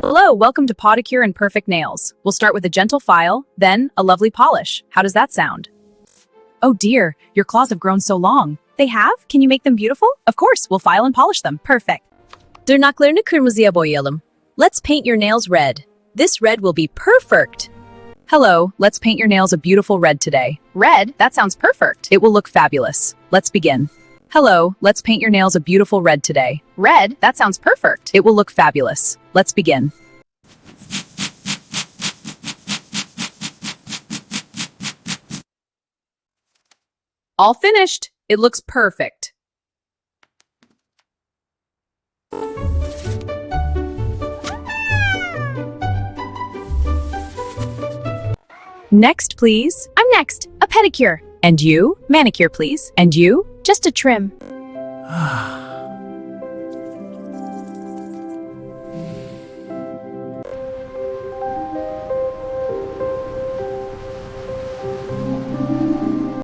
Hello, welcome to Podicure and Perfect Nails. We'll start with a gentle file, then a lovely polish. How does that sound? Oh dear, your claws have grown so long. They have? Can you make them beautiful? Of course, we'll file and polish them. Perfect. Tırnaklarını kırmızıya boyayalım. Let's paint your nails red. This red will be perfect. Hello, let's paint your nails a beautiful red today. Red? That sounds perfect. It will look fabulous. Let's begin. Hello, let's paint your nails a beautiful red today. Red? That sounds perfect. It will look fabulous. Let's begin. All finished. It looks perfect. Next, please. I'm next. A pedicure. And you? Manicure, please. And you? Just a trim.